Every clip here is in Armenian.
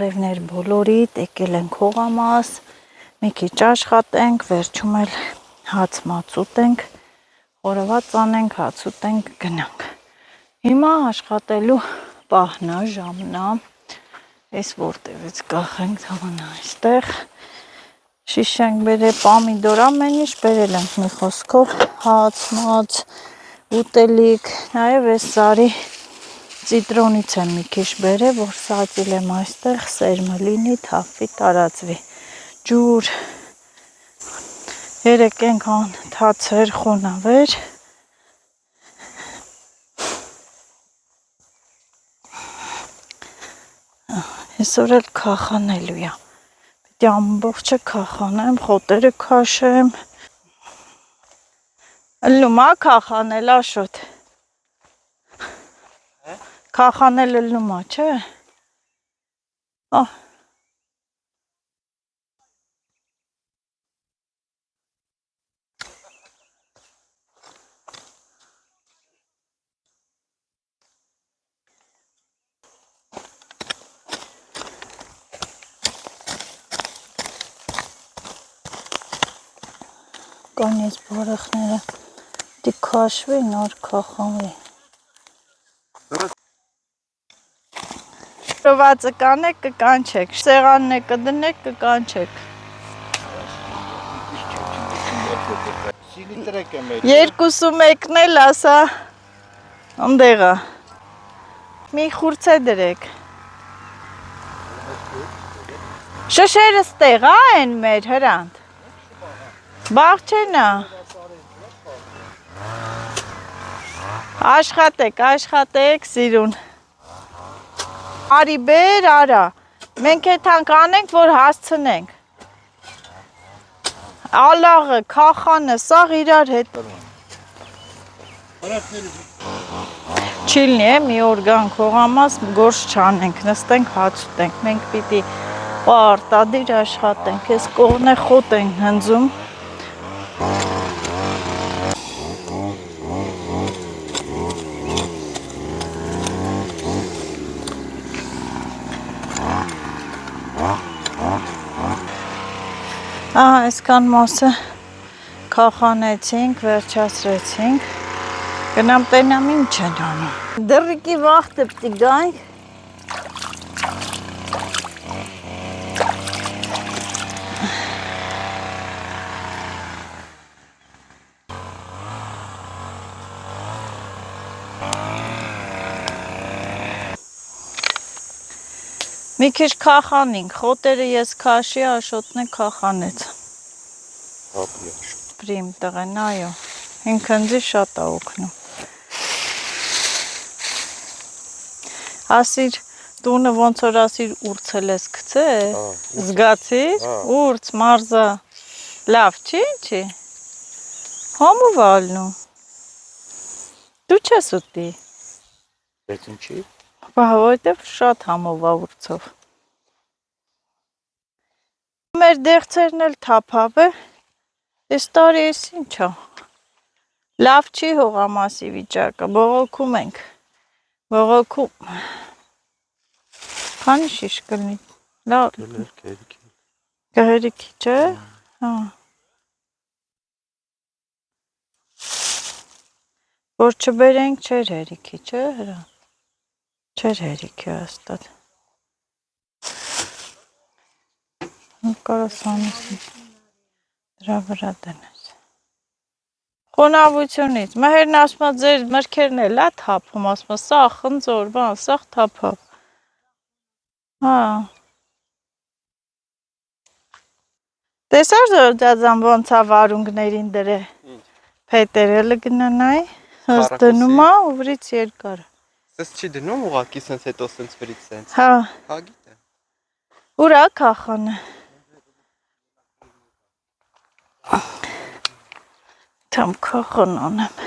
ապրևներ բոլորիդ, եկել ենք հողամաս, մի քիչ աշխատենք, վերջում էլ հաց մաց ուտենք, խորոված անենք, հաց ուտենք, գնանք։ Հիմա աշխատելու պահն է, ժամն է, այս որտեղից կախենք, թողանա այստեղ, շիշ ենք բերել, պամիդոր, ամեն ինչ բերել ենք մի խոսքով, հաց, մաց, ուտելիք, նաև այս սարի Ծիտրոնից եմ մի քիչ բերել, որ սածիլ եմ այստեղ, սերմը լինի, թափվի, տարածվի, ջուր, երեկ ենք թացեր, խոնավեր, այսօր էլ քախանելու է, պետք է ամբողջը քախանեմ, խոտերը քաշեմ, ըլնում է քախանել Աշոտ, քախանել ըլնում է, չէ, Կանից բարախները դի քաշվի, նոր քախանվի։ Շովածը կանեք, կկանչեք, սեղանն է կդնեք, կկանչեք։ 21-ն էլ ասա, ընդեղա, մի խուրց է դրեք։ Շշերը ստեղ են մեր հրանդ, բաղ չենա։ Աշխատեք, սիրուն։ Արի բեր, արա, մենք էթանք անենք, որ հասցնենք։ Ալաղը, քախանը, սաղ իրար հետ։ Չի լինի է, մի օր գանք հողամաս, գործ չանենք, նստենք, հաց ուտենք, մենք պիտի պարտադիր աշխատենք, ես կողն է խոտ ենք հնձում։ Այսքան մասը քախանեցինք, վերջացրեցինք, գնամ տենամ ինչ են անում։ Դրրիկի վաղտը պտի գայինք։ Մի քիչ քախանինք, խոտերը ես քաշի, Աշոտն է քախանեց։ Պրիմ տղեն, այո, ինքնձի շատ է օգնում։ Ասիր, տունը ոնց որ ասիր ուրցել ես գցե, զգացիր, ուրց, մարզա, լավ չի, ինչի, համով ալնում, դու չես ուտի։ Բայց ինչի։ Որովհետև շատ համով է ուրցով։ Մեր դեղցերն էլ թափավ է, այս տարի ես ինչ է, լավ չի հողամասի վիճակը, բողոքում ենք, բողոքում, քանի շիշ կլնի, լավ, կհերիքի չէ, որ չբերենք չեր հերիքի, չէ հրա, չեր հերիքի աստատ, կարաս անեսին, դրա վրա դնես, խոնավությունից, մհերն ասմա ձեր մրքերն էլ է թափում, ասմա սաղ խնձոր, բան, սաղ թափավ, տեսար զորդազան ոնց է վարունգներին դրե, պետերը լգնանայի, հս դնում է ուվրից երկար։ Սես չի դնում ուղակի սենց հետո սենց վրից սենց։ Հա։ Հա գիտեմ։ Ուրա քախանը։ Թամ քախան անեմ։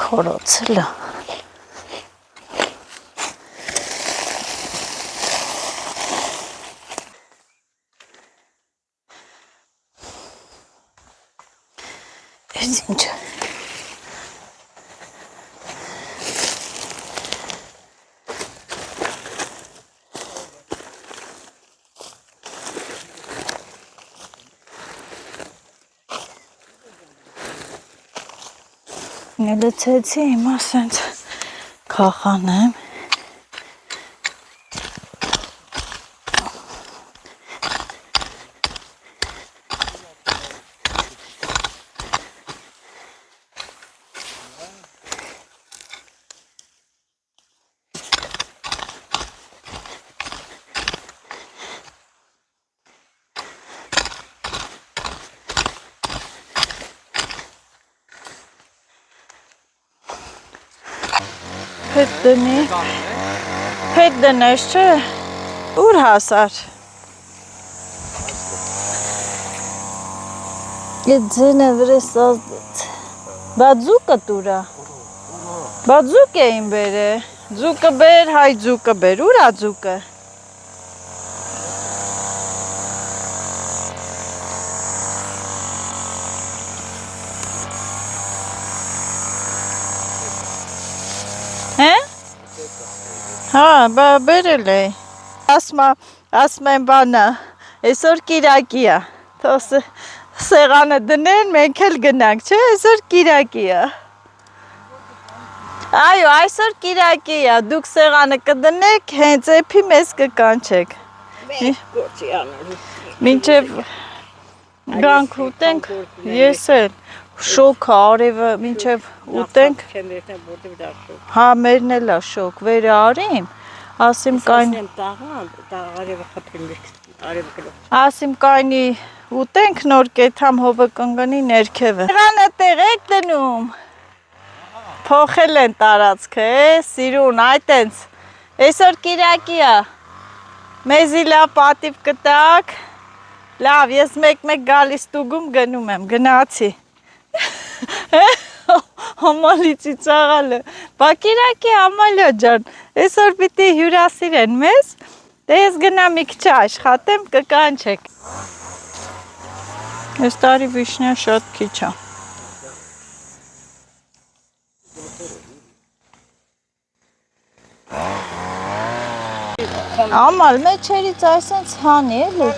Քորոցելա։ Էս ինչ է։ Լցեցի, հիմա սենց քախանեմ։ Հետ դնես չէ, ուր հասար։ Ետ ձենը վրես ազդեց։ Բա ձուկը տուրա։ Բա ձուկ էին բերը։ Ձուկը բեր, հայ ձուկը բեր, ուր ա ձուկը։ Հե։ Հա, բա բերել է։ Ասում եմ բանա, այսօր կիրակի է։ Թող սեղանը դնեն, մենք էլ գնանք, չէ, այսօր կիրակի է։ Այո, այսօր կիրակի է, դուք սեղանը կդնեք, հենց էփի մեզ կկանչեք։ Մենք գործի անելու։ Մինչև գանք ուտենք, ես էլ շոք արևը մինչև ուտենք։ Չեմ վերցնեմ որտեղ դա շոկ։ Հա, մերն էլ է շոք, վերը արիմ, ասիմ կայն։ Ասեմ տաղան, արևը խփին արևը գլուխ։ Ասիմ կայնի ուտենք նոր կեթամ հովը կընկնի ներքևը։ Սեղանը տեղ եք դնում։ Փոխել են տարածքը, սիրուն, այտենց։ Այսօր կիրակի է։ Մեզի լավ պատիվ կտակ։ Լավ, ես մեկ գալիս տուգում գնում եմ, գնացի։ Համալիցի ծաղալը։ Բա կիրակի Ամալիա ջան, այսօր պիտի հյուրասիրեն մեզ, դե ես գնամ մի քիչ աշխատեմ, կկանչեք։ Այս տարի վիշնյա շատ քիչ է։ Ամալ, մեջերից այսենց հանի էլի։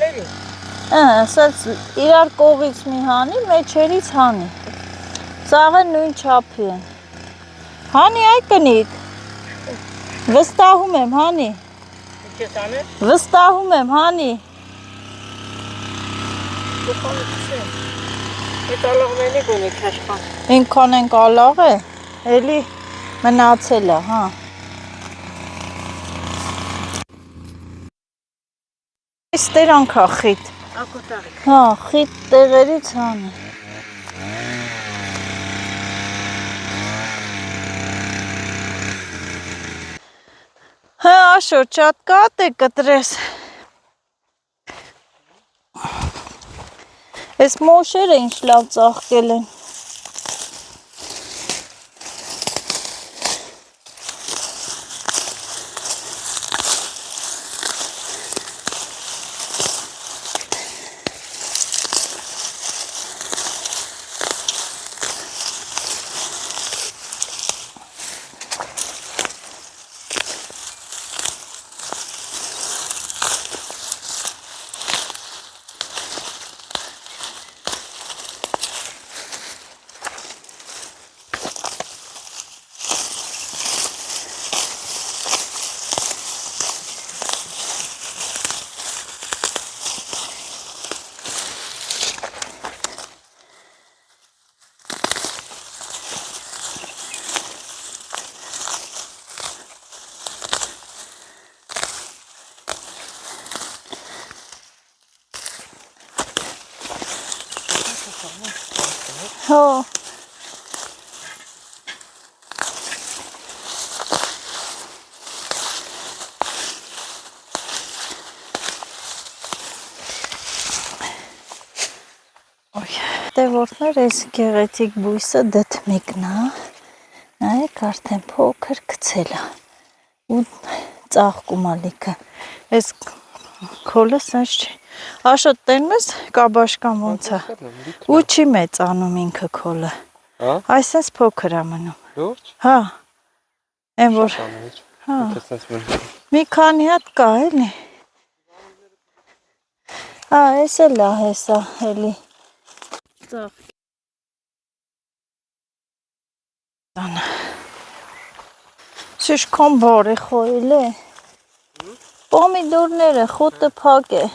Ասած իրար կողից մի հանի, մեջերից հանի։ Ծաղը նույն չափի են։ Հանի այ կնիկ։ Վստահում եմ, հանի։ Ինչ ես անել։ Վստահում եմ, հանի։ Այդ ալաղմենի գոնի քաշքան։ Ինքան ենք ալաղ է, էլի մնացել է, հա։ Այս տերանք է խիտ։ Ակոտաղի։ Հա, խիտ տեղերից հանի։ Հա, աշո, չատ կատ է կտրես։ Այս մոշերը ինչ լավ ծաղկել են։ Հո։ Դե որտներ էս գեղեցիկ բույսը դդմիկն է, Նայեք արդեն փոքր գցել է ու ծաղկում ա լիքը այս քոլը սենց չի Աշոտ տենում ես կաբաշկան ոնց է ու չի մեծանում ինքը քոլը Հա այս սենց փոքր ա մնում լուրջ հա այն որ հա ինքը սենց մնում մի քանի հատ կա էլի այս էլ է հեսա էլի ծաղ Շիշքոն բարի խոյլ է Պոմիդորները խոտը փակ է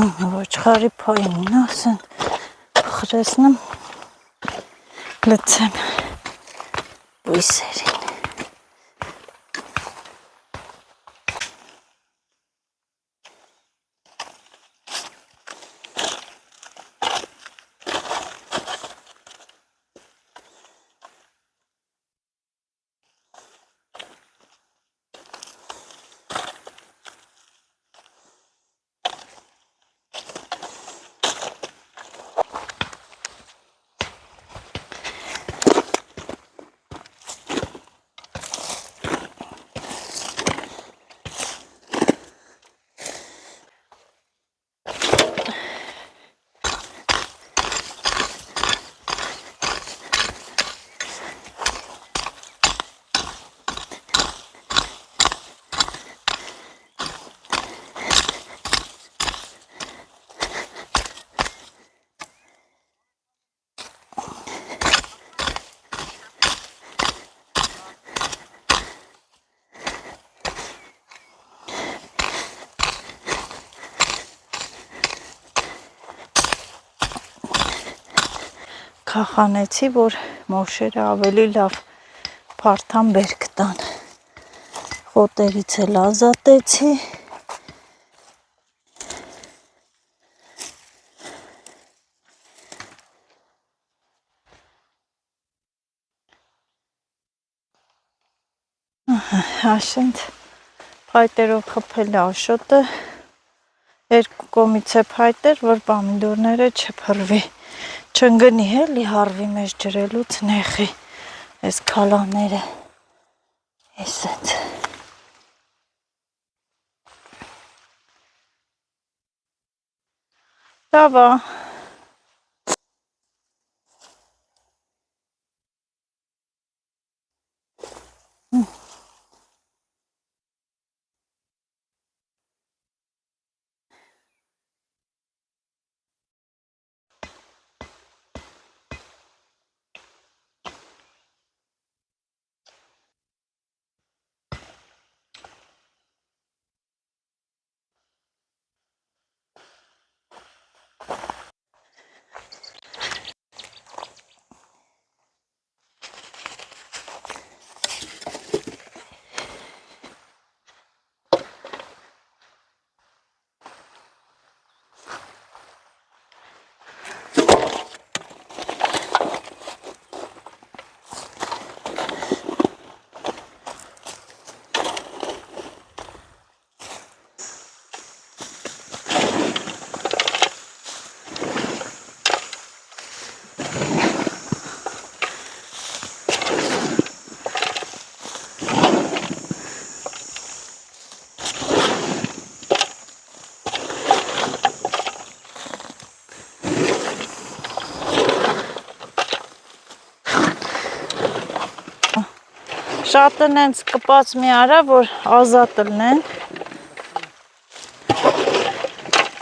Ոչխարի փայինն ասեն խրեսնեմ լցեմ բույսերին Քախանեցի, որ մոշերը ավելի լավ փարթան բերք տան խոտերից էլ ազատեցի Աշենդ փայտերով խփել է Աշոտը երկու կողմից է փայտեր, որ պոմիդորները չփռվի չընկնի էլի հարվի մեջ ջրելուց նեխի այս քալաները էս այդ Լավ է Շատն հենց կպած մի արա, որ ազատ լնեն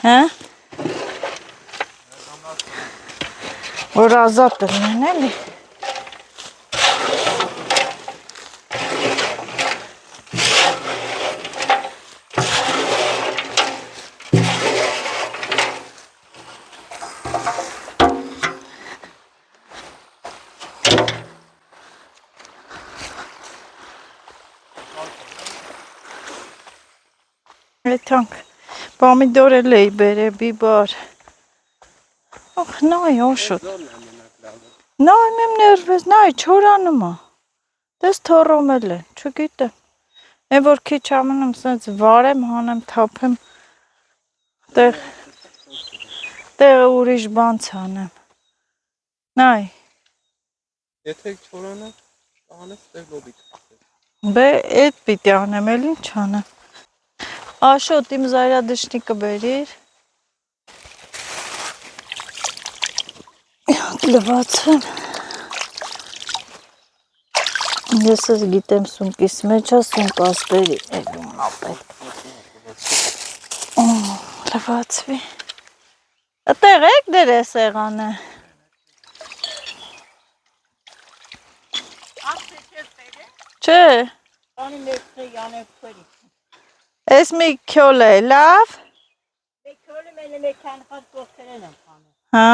Հա? Որ ազատ լինեն էլի։ Եթանք, պամիդոր էլ էի բերե, բիբար։ Ախ, նայ, աշոտ։ Նայ, մեմ ներվես, նայ, չորանում է։ Դες թորոմել են, չգիտեմ։ Են որ քիչ ամնում սենց վարեմ, հանեմ, թափեմ, տեղը ուրիշ բան ցանեմ։ Նայ։ Եթե չորանա, տանես տեղ լոբիկ։ Բե, էդ պիտի անեմ, էլ ինչ անեմ։ Աշոտ, իմ զայրադշնիկը բերիր։ Լվացեմ։ Ես ես գիտեմ սունկիս մեջ է, սունկ ասպերի էլում ապետ։ Լվացվի։ Ատեղ եք դեր է սեղանը։ Չէ, Անի մեծ յանեք քորի։ ես մի քյոլ է, լավ։ Քորի մենը մեկ քան խած կողքերեն եմ խանը։ Հա,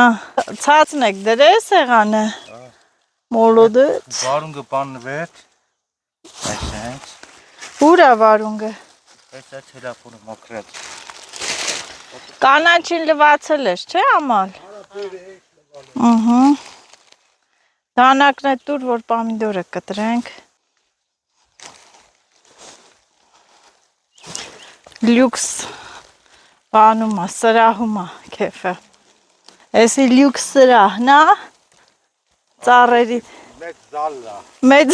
ցածն եք դեր է սեղանը։ Մոլոդեց։ Վարունգը բանվեց, այսենց, Ուր է վարունգը։ այսա թելապոնը մոքրած։ Կանաչին լվացել ես, չէ ամալ։ Ահա։ Դանակն է տուր, որ պամիդորը կտրենք։ Լյուքս բանում է, սրահում է քեֆը։ Էսի լյուքս սրահն է, ծառերի Մեծ զալլա։ մեծ,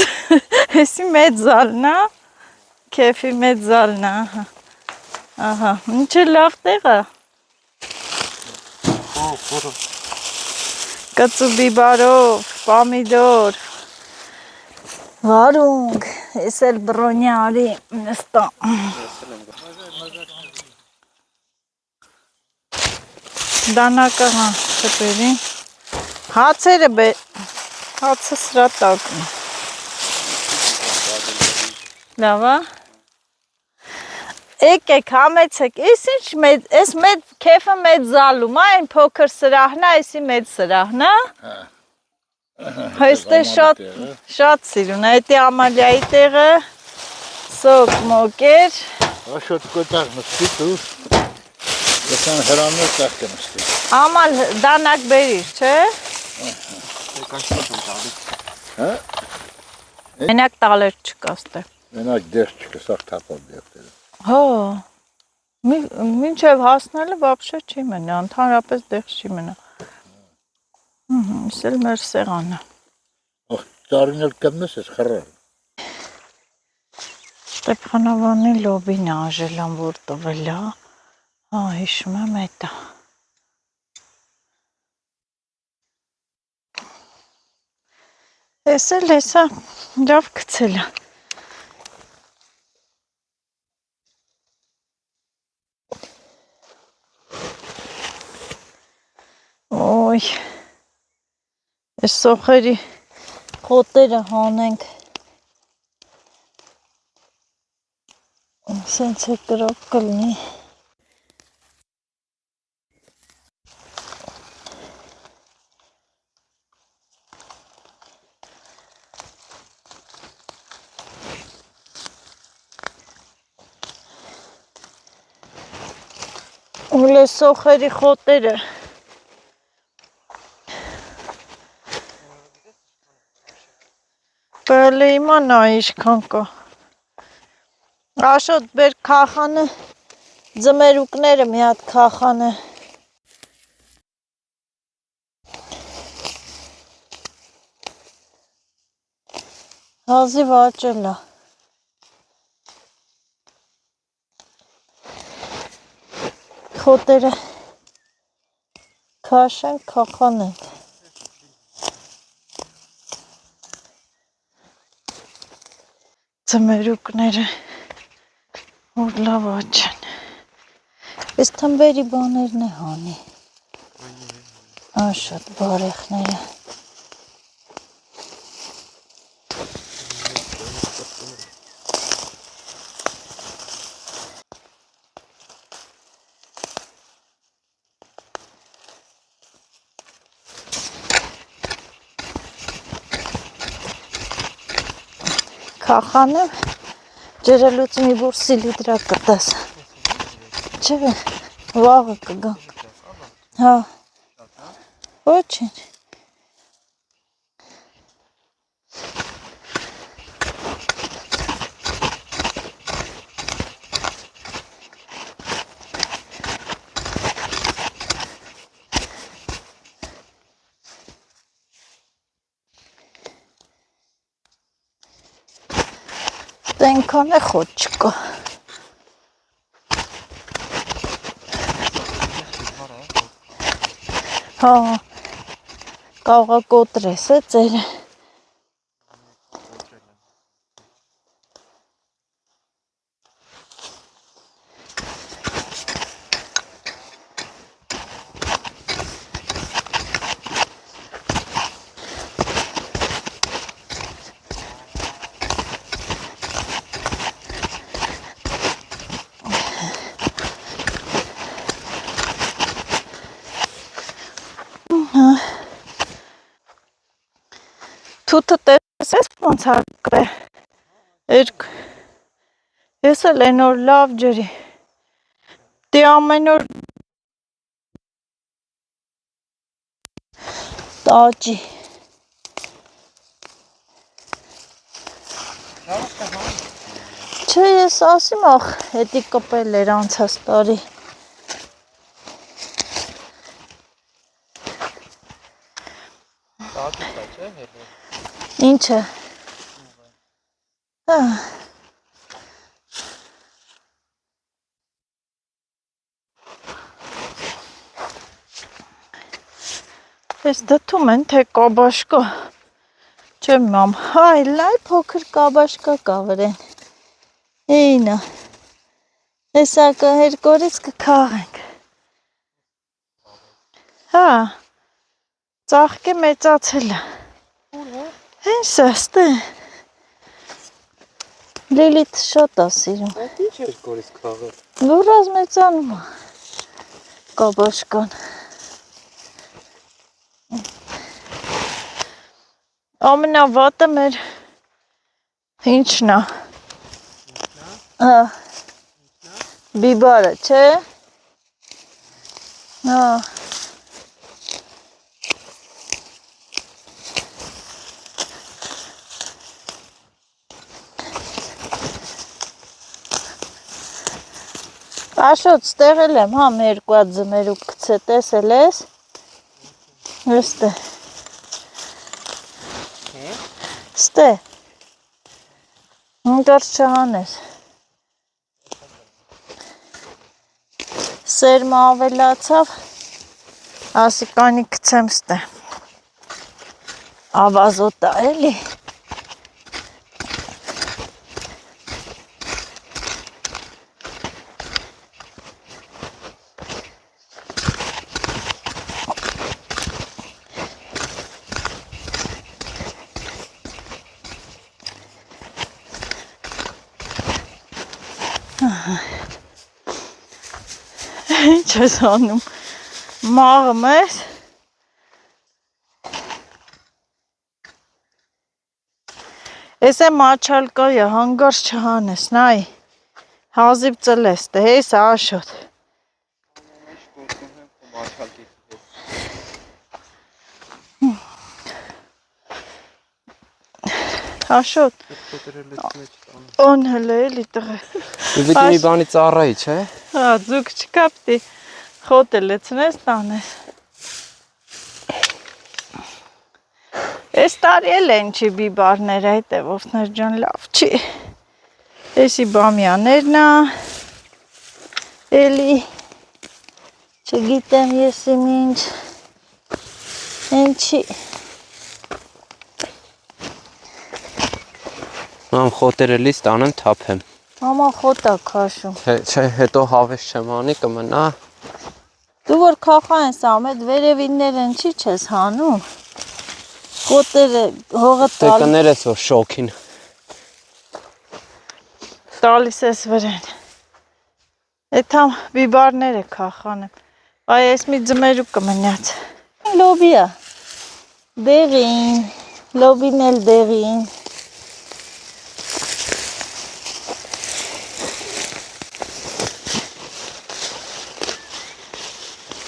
էսի մեծ զալն է, քեֆի մեծ զալն է, ահա, ինչ է լավ տեղ է։ Կծու բիբարով, պամիդոր, վարունգ, ես էլ բրոնյա արի նստա։ Դանակը հա, չպերի, հացերը հացը սրա տակն է։ Լավա։ Եկեք, համեցեք, ես մեծ քեֆը մեծ զալում է, այն փոքր սրահն է, այսի մեծ սրահն է։ Հայստե շատ սիրուն է, էտի ամալյայի տեղը, սոկ մոկեր։ Աշոտ կոտակ նստի դու, եսան հրաններ տեղ կնստի։ Աmal դանակ բերիր, չէ։ Հա։ Մենակ տալեր չկա ստե։ Մենակ դեղ չկսակ թապալ դեղտերը։ Հա, մինչև հասնելը վապշե չի մնա, ընդհանրապես դեղ չի մնա։ Ես էլ մեր սեղանը։ Ախ, ծարինել կմնես ես խրար։ Ստեփանովանի լոբին աժելան որ տվել է, հա, հիշում եմ էտա։ Ես էլ հեսա լավ գցել է։ Ոյ, ես սոխերի խոտերը հանենք, սենց է կրոք կլնի։ Ուլ է սոխերի խոտերը։ Բέλե իմանա իշքան կա։ Աշոտ բեր քախանը, ձմերուկները մի հատ քախանը։ Հազի վաճել է։ Խոտերը քաշենք, քախանենք։ Ձմերուկները որ լավ աճեն։ Այս թմբերի բաներն է հանի։ Շատ բարեխները։ Քախանը ջրելուց մի բուր սիլիդրա կտաս։ Չէ, վաղը կգան։ Հա։ Ոչինչ։ Այնքան է խոտ չկա։ Հա, կաղա կոտրես է ծերը։ Թութը տեսես ոնց հարկր է։ Ես էլ են օր լավ ջրի։ Դե ամեն օր տաճի։ Չէ, ես ասիմ ախ, հետի կպել էր անցած տարի։ Ինչը։ Ես դտում են, թե կաբաշկա։ Չեմ մամ, հայ, լայ փոքր կաբաշկա կա վրեն։ Էինա։ Հեսա կհերկորից կքաղենք։ Հա, ծաղկե մեծացել է։ Հենց աստե։ Լիլիթ շատ է սիրում։ Այդ ինչ էր կորից քաղել։ Լուրազ մեծանում է կաբաշկան։ Ամենավատը մեր ինչն է։ Հա։ Բիբարը, չէ։ Հա։ Աշոտ ստեղել եմ, հա, մեր երկու ձմերուկ գցե, տեսել ես։ Ստե։ Ստե։ Ընկար չհանես։ Սերմը ավելացավ, ասիկանի գցեմ ստե։ Ավազոտա էլի։ Ինչ ես անում, մաղում ես, ես է մաչալկայը, հանգարց չհանես, նայ, հազիվ ծլես, դե ես աշոտ, աշոտ, on հլը էլի տղը, Դու մի բանի ծառայի, չէ։ հա, ձուկ չկապտի, խոտ է լեցնես տանես, ես տարի էլ են չի բիբարները, հետ է ովսներ ջան լավ չի, եսի բամյաներն է, էլի, չգիտեմ ես իմ ինչ, ինչի, Մամ խոտերը լիս տանեմ թափեմ։ Մամա խոտա քաշում։ Չէ, հետո հավես չեմ անի կմնա։ Դու որ քախա ես ամ, այդ վերևինները ինչի չես հանում։ Խոտերը հողը Դե կներես որ շոքին։ տալիս ես վրան։ Այդ համ բիբարները քախանեմ։ Այ ես մի ձմերու կմնաց։ Լոբիա։ Դեղին, լոբին էլ դեղին։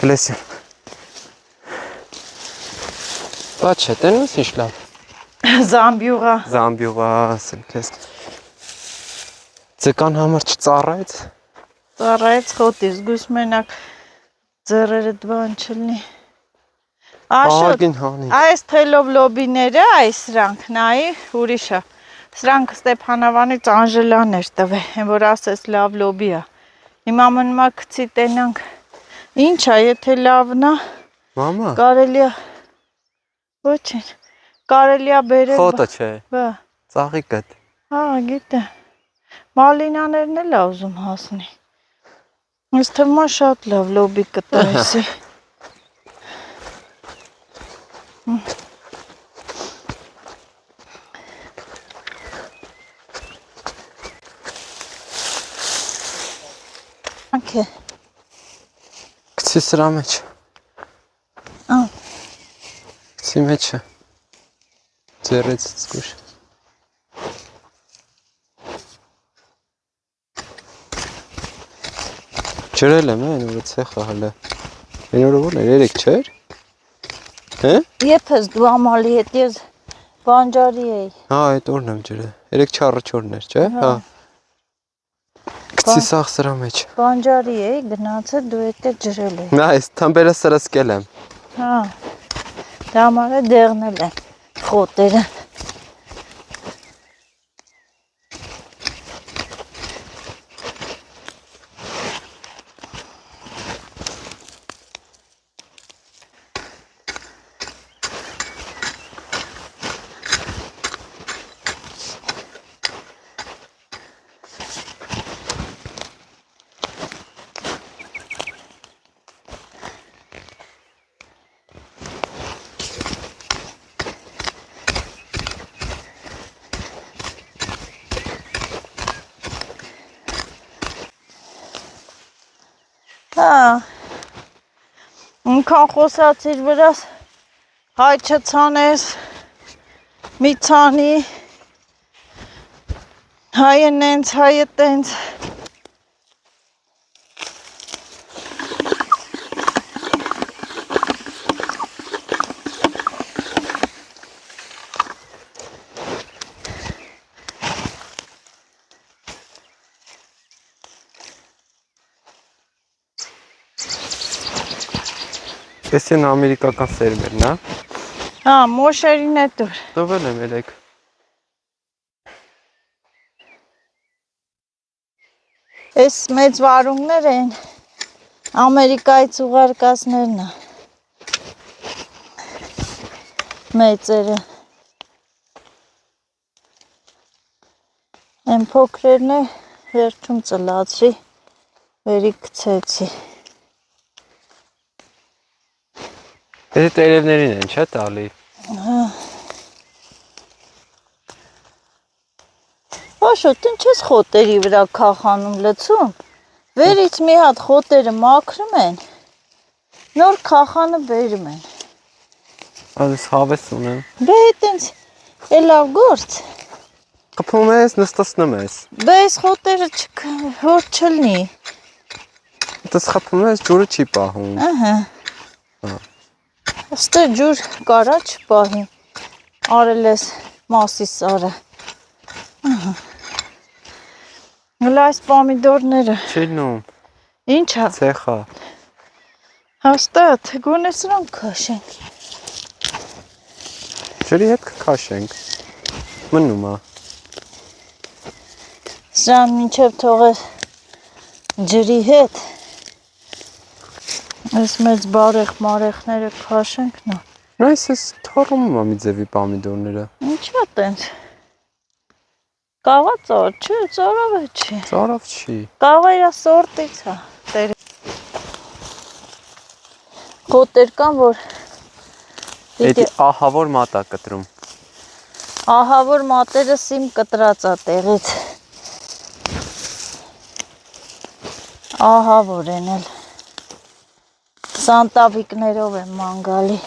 Լեսի։ Բա չէ, տենես ինչ լավ։ Զամբյուղա։ Զամբյուղա, ասել քեզ։ Ձկան համար չծառայեց։ Ծառայեց խոտի, զգուս մենակ ձեռերը դվան չլնի։ Աշոտ, Ահագին հանի։ այս թելով լոբիները, այս սրանք, նայի, ուրիշա։ Սրանք Ստեփանավանից Անժելան էր տվել, են որ ասես լավ լոբի է։ Հիմա մնումա գցի տենանք։ Ինչ է, եթե լավն է, Մամա։ կարելի է, ոչինչ, կարելի է բերել։ Խոտը չէ։ Բա, Ծաղիկը։ հա, գիտե։ Մալինաներն էլ է ուզում հասնի։ Ես թվում է շատ լավ լոբի կտեսի։ Okay. Գցի սրա մեջ։ Ահ։ Գցի մեջը։ Ձեռից զգուշ։ Ջրել եմ, այն որը ցեխը հələ։ Այն որը ո՞րն էր, 3 չէր։ Հե՞։ Եփս դու ամալի հետ ես բանջարի էի։ Հա, այդ օրն եմ ջրել։ 3-4-4-ն էր, չէ՞։ Հա։ Գցի սաղ սրա մեջ։ Բանջարի էի, գնացել դու հետ ջրել էի։ Նա այս թամբերը սրսկել եմ։ Հա։ Դա համար է դեղնել են խոտերը։ Հա։ Ինքան խոսացիր վրաս հայ չցանես, մի ցանի, հայը նենց, հայը տենց։ Էսին ամերիկական սերմերն, հա։ Հա, մոշերին է դուր։ Տվել եմ երեք։ Այս մեծ վարունգներ են Ամերիկայից ուղարկածներն է։ Մեծերը։ Են փոքրերն է վերջում ծլացրի, վերի գցեցի։ Էսի տերևներին են, չէ՞ տալի։ Հա։ Աշոտ, ինչ ես խոտերի վրա քախանում լցում։ Վերից մի հատ խոտերը մաքրում են, նոր քախանը բերում են։ Այս հավես ունեմ։ Բե այտենց է լավ գործ։ Խփում ես, նստացնում ես։ Բե այս խոտերը հոր չլնի։ Դες խփում ես, ջուրը չի պահում։ Ահա։ Ստե ջուր կարա չպահի։ Արել ես մասի սարը։ Ահա։ Հələ այս պամիդորները։ Չի լնում։ Ինչ է։ Ցեխա։ Հաստատ, գոնե սրանք քաշենք։ Ջրի հետ կքաշենք։ Մնում է։ Սրան մինչև թողես ջրի հետ։ Այս մեծ բարեխ-մարեխները քաշենք նո։ Այս թորում է մի ձևի պամիդորները։ Ինչա տենց։ Կաղա ծոր, չէ, ծորով է չի։ Ծարավ չի։ Կաղա իրա սորտից է։ Տեր գոտեր կան, որ Էդի ահա որ մատ է կտրում։ ահա որ մատերը սիմ կտրած է տեղից։ Ահա որ են էլ սանտավիկներով են մանգալի։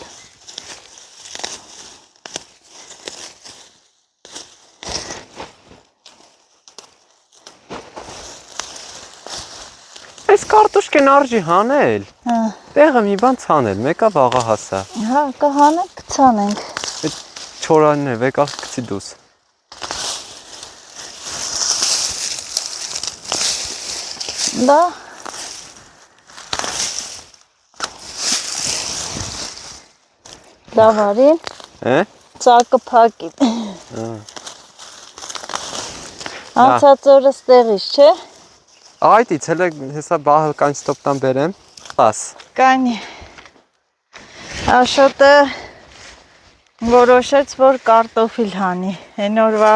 Այս կարտոշկեն արժի հանել։ Հա, Տեղը մի բան ցանել, մեկը վաղը հասա։ հա, կհանենք, կցանենք։ Այդ չորանն է, վեկա գցի դուս։ Դա դավարին Է։ ծակը փակի։ Հա։ Անցած օրս տեղից, չէ։ Այդից հələ հեսա բահը կան ստոպտան բերեմ։ Պաս։ Կանի։ Աշոտը որոշեց, որ կարտոֆիլ հանի։ Հեն օրվա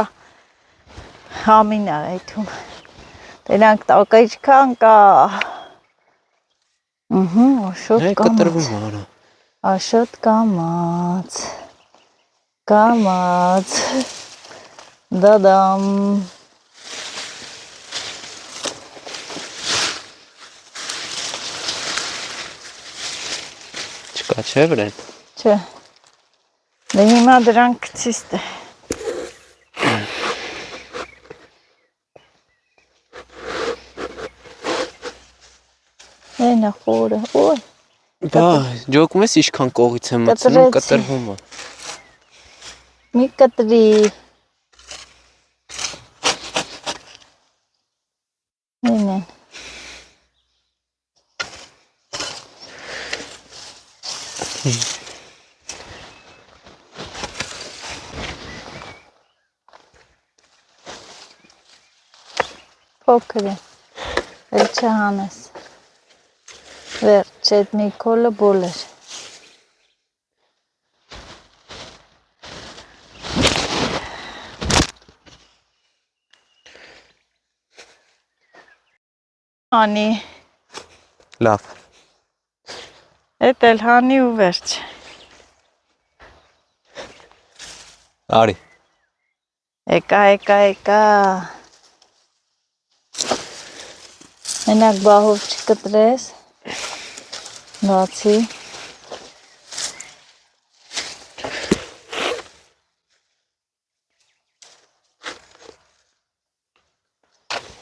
համին է այդում։ Դրանք տակայչքան կա։ Աշոտ կամաց։ կտրվում արա։ Աշոտ կամաց։ Կամաց։ Դադամ։ Չկա չէ վրան։ Չէ։ Դե հիմա դրանք գցիս տե։ Այնա խորը, ոյ, Բա, ջոկում ես իշքան կողից եմ մտցնում, կտրվում է։ մի կտրի։ Այնա։ Փոքր է, էլ չհանես, վերջ էդ մի քոլը բոլ էր։ Հանի, Լավ։ էդ էլ հանի ու վերջ։ Արի։ Եկա։ Մենակ բահով չկտրես, բացի։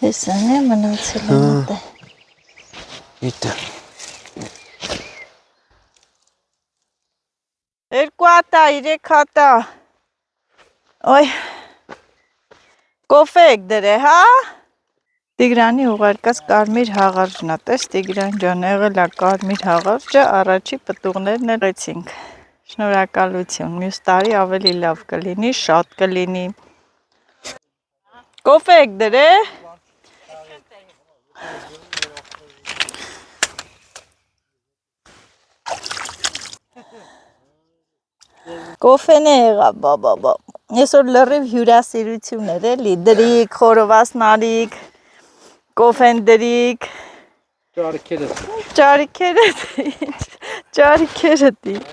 Հեսան է մնացել եմ ուտե։ Իտը։ 2 հատա, 3 հատա։ Ոյ, կոֆե եք դրե, հա? Տիգրանի ուղարկած կարմիր հաղարջն է, տես Տիգրան ջան, եղել է կարմիր հաղարջը, առաջի պտուղներն էլ եցինք։ Շնորհակալություն, մյուս տարի ավելի լավ կլինի, շատ կլինի։ Կոֆե եք դրե։ Կոֆեն է եղավ, բա։ Այսօր լրիվ հյուրասիրություն էր, էլի, դրիք, խորովածնարիք, կոֆեն դրիք, ճարիքերը դիչ,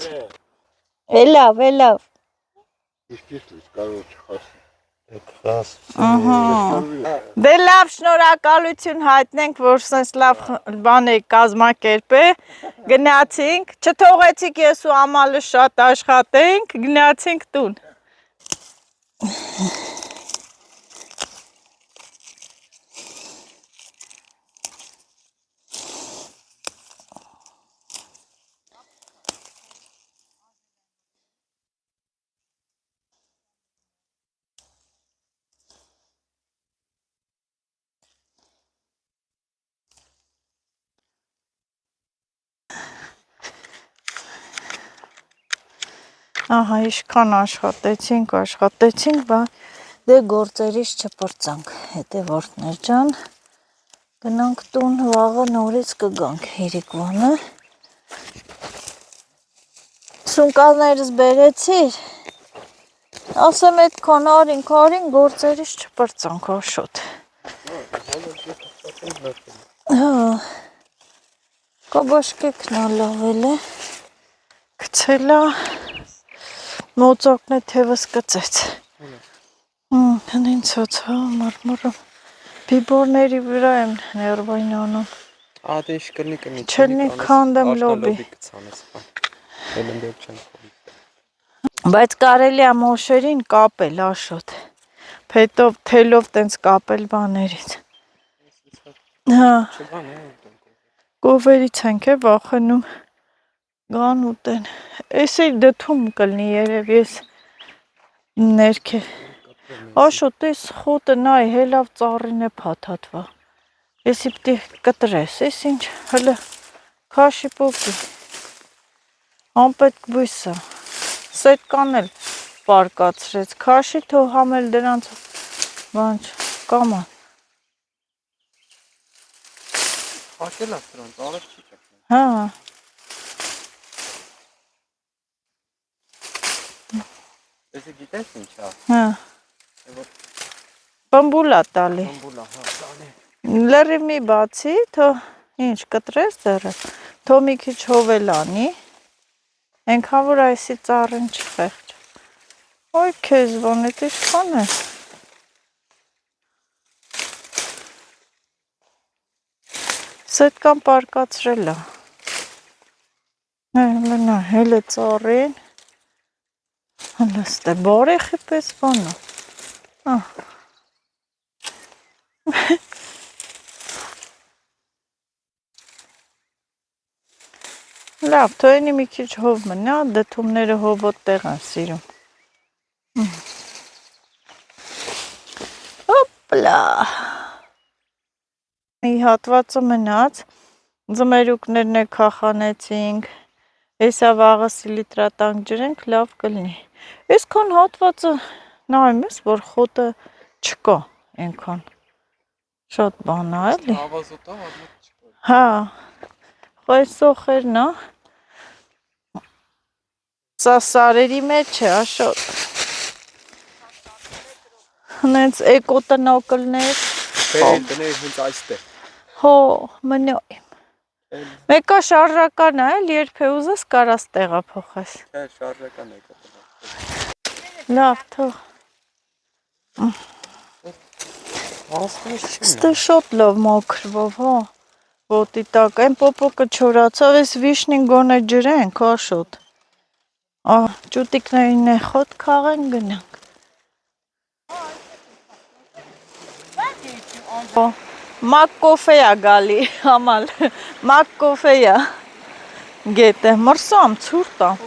Էլավ, Իսկ կարող չխասնի։ դե լավ շնորհակալություն հայտնենք, որ սենց լավ բան եք կազմակերպել, գնացինք, չթողեցիք ես ու ամալը շատ աշխատենք, գնացինք տուն։ Ահա, իշքան աշխատեցինք, բա դե գործերից չպրծանք, հետևորդներ ջան, գնանք տուն, վաղը նորից կգանք Երիկվանը։ Սունկալներս բերեցիր, Ասեմ այդ քոնարին գործերից չպրծանք աշոտ։ Հա։ Կաբաշկեքն ալավել է։ Գցելա մոծակն է թևս կծեց։ Հնին ցոցա մարմուրը բիբորների վրա եմ ներվային անում։ Ադեշ կնի Չլնի քանդեմ լոբի։ Բայց կարելի է մոշերին կապել աշոտ։ Փետով, թելով տենց կապել բաներից։ Հա։ Կովերից ենք է վախենում գան ուտեն։ Էսի դդում կլնի երև ես ներքե։ Աշոտ ես խոտը նայ հելավ ծառին է փաթաթվա։ Եսի պտի կտրես, ես ինչ հլը քաշի պոպի։ Անպետք բույսը։ Սետկան էլ պարկացրեց, քաշի թող համել դրանց բան կաման։ Ակել աստրան, տարած չի ճակն։ Հա։ Եսի գիտես ինչ է։ Հա։ Բամբուլա տալի։ Բամբուլա, հա, տալի։ Լրի մի բացի, թող ինչ կտրես ձեռը, թող մի քիչ հովել անի, ենքան որ այսի ծառին չխեղճ։ Ոյ քեզ բան էդ իշխան է։ Սետկան պարկացրել է։ Հլնա, հել է ծառին։ Հլստ է, բարեխի պես բան է։ Լավ, թոյնի մի քիչ հով մնա, դդումները հովոտ տեղ են սիրում։ Հոպլա։ Մի հատվածը մնաց, ձմերուկներն է քախանեցինք, էսա վաղը սիլիտրատանք ջրենք, լավ կլինի։ Այսքան հատվածը նայում ես, որ խոտը չկա ենքան։ Շատ բան է, էլի։ Ավազոտա, արմոտ չկա։ Հա, այս սոխերն է։ Սա սարերի մեջ է, աշոտ։ Հնենց էկո տնոկլներ։ Դներ հենց այստեղ։ Հո, մնոյ։ Մեկա շարժական է, էլ երբ է ուզես կարաս տեղափոխես։ Չէ, շարժական է կապը։ Լավ, թող։ Ասես չի։ Ստե շատ լավ մաքրվով, հա։ Ոտի տակ, այն պոպոկը չորացավ, այս վիշնին գոնե ջրենք, աշոտ։ Ճուտիկներին է խոտ քաղեն գնանք։ Մակ կոֆե է գալի, համալ, մակ կոֆե է գետ է, մրսամ, ցուրտ է։